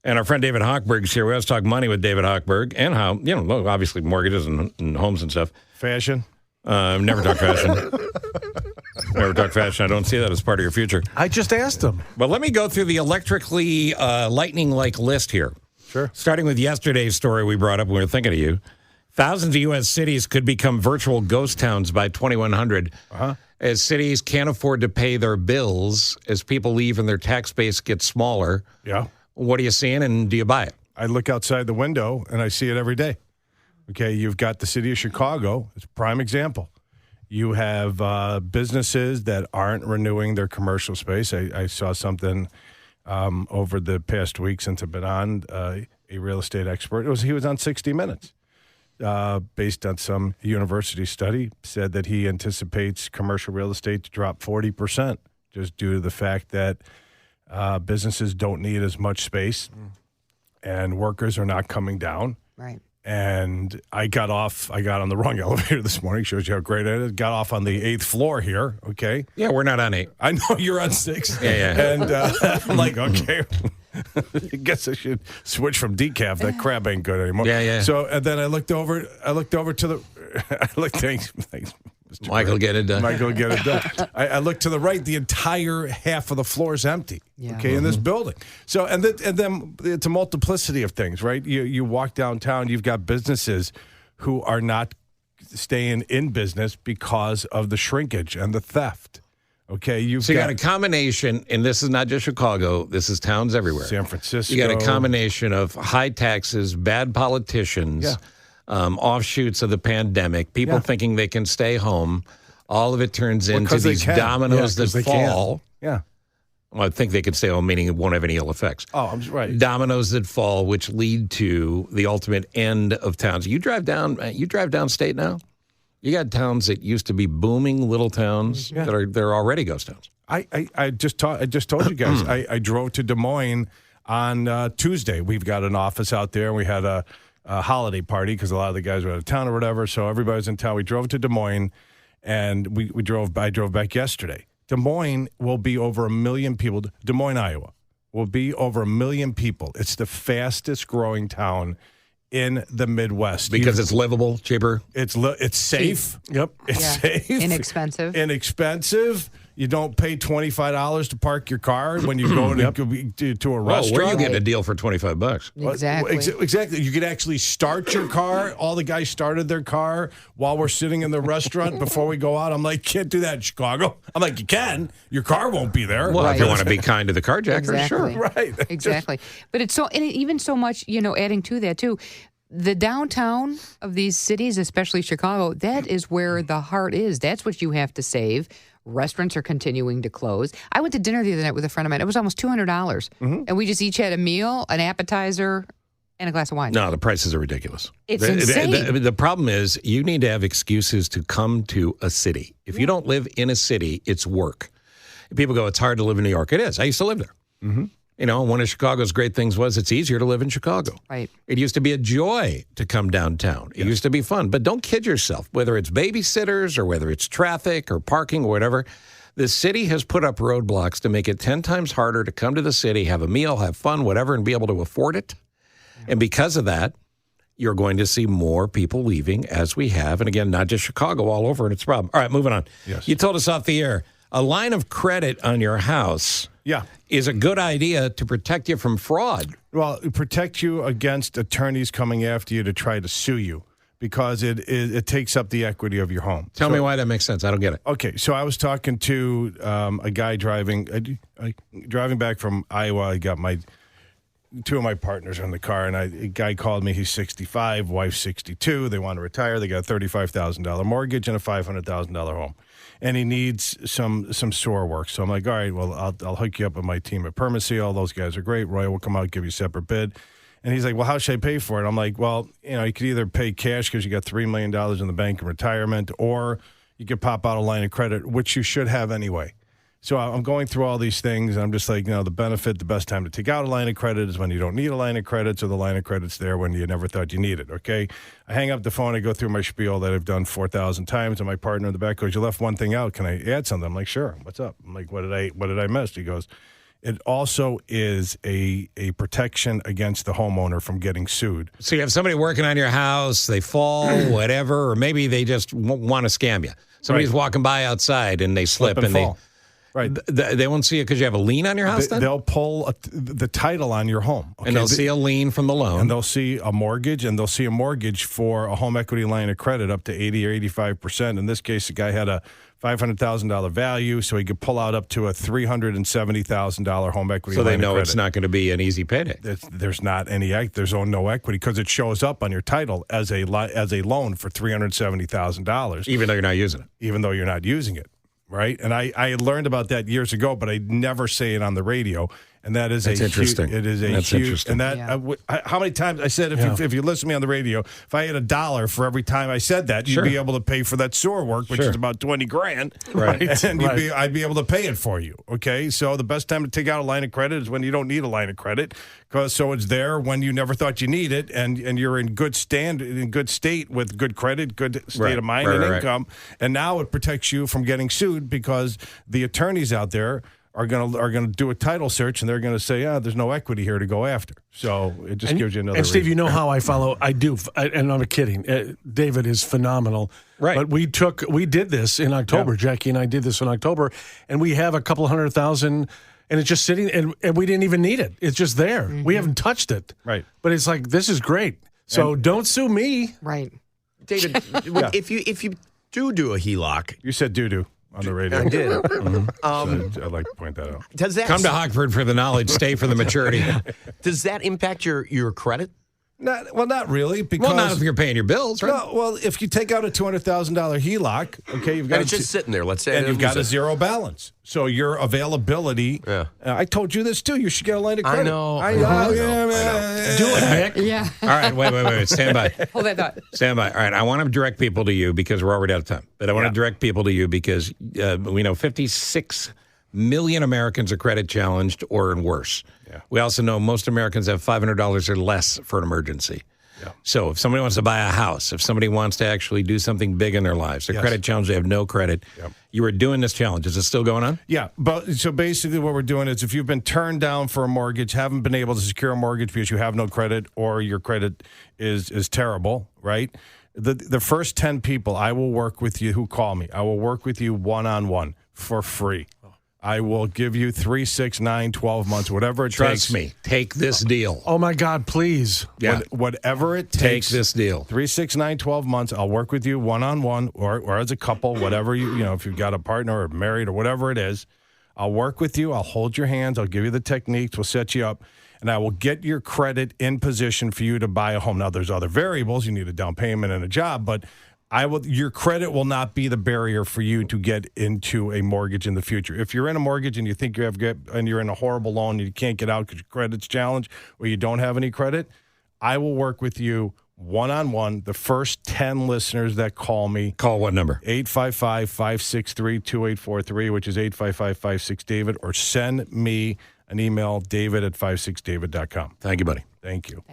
And our friend David Hochberg's here. We always talk money with David Hochberg and how, obviously mortgages and homes and stuff. Fashion. Never talk fashion. Never talk fashion. I don't see that as part of your future. I just asked him. But let me go through the electrically lightning-like list here. Sure. Starting with yesterday's story we brought up when we were thinking of you. Thousands of U.S. cities could become virtual ghost towns by 2100 as cities can't afford to pay their bills, as people leave and their tax base gets smaller. Yeah. What are you seeing, and do you buy it? I look outside the window, and I see it every day. Okay, you've got the city of Chicago. It's a prime example. You have businesses that aren't renewing their commercial space. I saw something over the past week since I've been on, a real estate expert. He was on 60 Minutes. Based on some university study, said that he anticipates commercial real estate to drop 40% just due to the fact that businesses don't need as much space and workers are not coming down. Right. And I got on the wrong elevator this morning. Shows you how great it is. Got off on the 8th floor here, okay? Yeah, we're not on 8. I know you're on 6. Yeah. And I'm like, okay. I guess I should switch from decaf. That crap ain't good anymore. Yeah. So and then I looked over to the. Thanks. Mr. Michael, get it done. Michael, get it done. I looked to the right. The entire half of the floor is empty. Yeah. Okay, in this building. So and then it's a multiplicity of things, right? You walk downtown. You've got businesses who are not staying in business because of the shrinkage and the theft. Okay, you got a combination, and this is not just Chicago. This is towns everywhere. San Francisco. You got a combination of high taxes, bad politicians, offshoots of the pandemic, people thinking they can stay home. All of it turns into these dominoes that fall. Yeah. Well, I think they can stay home, meaning it won't have any ill effects. Oh, I'm right. Dominoes that fall, which lead to the ultimate end of towns. You drive downstate now? You got towns that used to be booming little towns they're already ghost towns. I just told you guys. I drove to Des Moines on Tuesday. We've got an office out there. We had a holiday party because a lot of the guys were out of town or whatever. So everybody's in town. We drove to Des Moines, and I drove back yesterday. Des Moines will be over 1 million people. Des Moines, Iowa, will be over 1 million people. It's the fastest growing town in the Midwest. Because it's livable, cheaper? It's safe. Yep. It's safe. Inexpensive. You don't pay $25 to park your car when you go to a restaurant. Where are you getting a deal for $25? Exactly. Exactly. You could actually start your car. All the guys started their car while we're sitting in the restaurant before we go out. I'm like, can't do that in Chicago. I'm like, you can. Your car won't be there. Well, if you want to be kind to the carjacker, exactly. sure. Right. Exactly. But it's even so much, adding to that too, the downtown of these cities, especially Chicago, that is where the heart is. That's what you have to save. Restaurants are continuing to close. I went to dinner the other night with a friend of mine. It was almost $200. And we just each had a meal, an appetizer, and a glass of wine. No, the prices are ridiculous. It's insane. The problem is you need to have excuses to come to a city. If you don't live in a city, it's work. People go, it's hard to live in New York. It is. I used to live there. Mm-hmm. One of Chicago's great things was it's easier to live in Chicago. Right. It used to be a joy to come downtown. It used to be fun. But don't kid yourself, whether it's babysitters or whether it's traffic or parking or whatever, the city has put up roadblocks to make it 10 times harder to come to the city, have a meal, have fun, whatever, and be able to afford it. And because of that, you're going to see more people leaving, as we have. And again, not just Chicago, all over, and it's a problem. All right, moving on. Yes. You told us off the air, a line of credit on your house is a good idea to protect you from fraud. Well, protect you against attorneys coming after you to try to sue you because it takes up the equity of your home. Tell me why that makes sense. I don't get it. Okay, so I was talking to a guy driving back from Iowa. I got two of my partners in the car, and a guy called me. He's 65, wife's 62. They want to retire. They got a $35,000 mortgage and a $500,000 home. And he needs some sewer work. So I'm like, all right, well, I'll hook you up with my team at Permaseal. Those guys are great. Roy will come out, give you a separate bid. And he's like, well, how should I pay for it? I'm like, well, you could either pay cash because you got $3 million in the bank in retirement, or you could pop out a line of credit, which you should have anyway. So I'm going through all these things, and I'm just like, the best time to take out a line of credit is when you don't need a line of credit, so the line of credit's there when you never thought you needed, okay? I hang up the phone, I go through my spiel that I've done 4,000 times, and my partner in the back goes, you left one thing out. Can I add something? I'm like, sure. What's up? I'm like, what did I miss? He goes, It also is a protection against the homeowner from getting sued. So you have somebody working on your house, they fall, whatever, or maybe they just want to scam you. Somebody's walking by outside and they slip and fall. Right. They won't see it because you have a lien on your house then? They'll pull the title on your home. Okay? And they'll see a lien from the loan. And they'll see a mortgage, and they'll see a mortgage for a home equity line of credit up to 80 or 85%. In this case, the guy had a $500,000 value, so he could pull out up to a $370,000 home equity line of credit. So they know it's not going to be an easy payday. There's no equity because it shows up on your title as a loan for $370,000. Even though you're not using it. Even though you're not using it. Right, and I learned about that years ago, but I never say it on the radio. And that's interesting. It is huge. Interesting. And that how many times I said if you listen to me on the radio, if I had $1 for every time I said that, you'd be able to pay for that sewer work, which is about $20,000, right? And I'd be able to pay it for you. Okay, so the best time to take out a line of credit is when you don't need a line of credit, so it's there when you never thought you need it, and you're in good state with good credit, good state of mind and income, and now it protects you from getting sued because the attorneys out there are gonna do a title search, and they're gonna say, there's no equity here to go after. So it just gives you another. And Steve, reason. you know how I follow. I do, and I'm not kidding. David is phenomenal. Right. But we did this in October. Yeah. Jackie and I did this in October, and we have a couple $100,000, and it's just sitting, and we didn't even need it. It's just there. Mm-hmm. We haven't touched it. Right. But it's like, this is great. So don't sue me. Right. David, if you do a HELOC, you said doo-doo on the radio. I did. Mm-hmm. So I'd like to point that out. Come to Hochberg for the knowledge, stay for the maturity. Does that impact your credit? Not really. Because, not if you're paying your bills, right? No, well, if you take out a $200,000 HELOC, okay, you've got and it's just sitting there. Let's say, and you've got a zero balance. So your availability. Yeah. I told you this too. You should get a line of credit. I know. Do it, Nick. Yeah. All right. Wait. Stand by. Hold that thought. Stand by. All right. I want to direct people to you because we're already out of time. But I want to direct people to you because we know 56 million Americans are credit challenged or worse. Yeah. We also know most Americans have $500 or less for an emergency. Yeah. So if somebody wants to buy a house, if somebody wants to actually do something big in their lives, they're credit challenged, they have no credit. Yep. You were doing this challenge. Is it still going on? Yeah. But so basically what we're doing is if you've been turned down for a mortgage, haven't been able to secure a mortgage because you have no credit or your credit is terrible, right? The first 10 people I will work with you who call me, I will work with you one-on-one for free. I will give you 3, 6, 9, 12 months, whatever it takes. Trust me. Take this deal. Oh, my God, please. Yeah. Whatever it Take takes. this deal. 3, 6, 9, 12 months. I'll work with you one-on-one or as a couple, whatever if you've got a partner or married or whatever it is. I'll work with you. I'll hold your hands. I'll give you the techniques. We'll set you up. And I will get your credit in position for you to buy a home. Now, there's other variables. You need a down payment and a job, but your credit will not be the barrier for you to get into a mortgage in the future. If you're in a mortgage and you think and you're in a horrible loan and you can't get out because your credit's challenged or you don't have any credit, I will work with you one-on-one. The first 10 listeners that call me. Call what number? 855-563-2843, which is 855-56-DAVID, or send me an email, david@56david.com. Thank you, buddy. Thank you.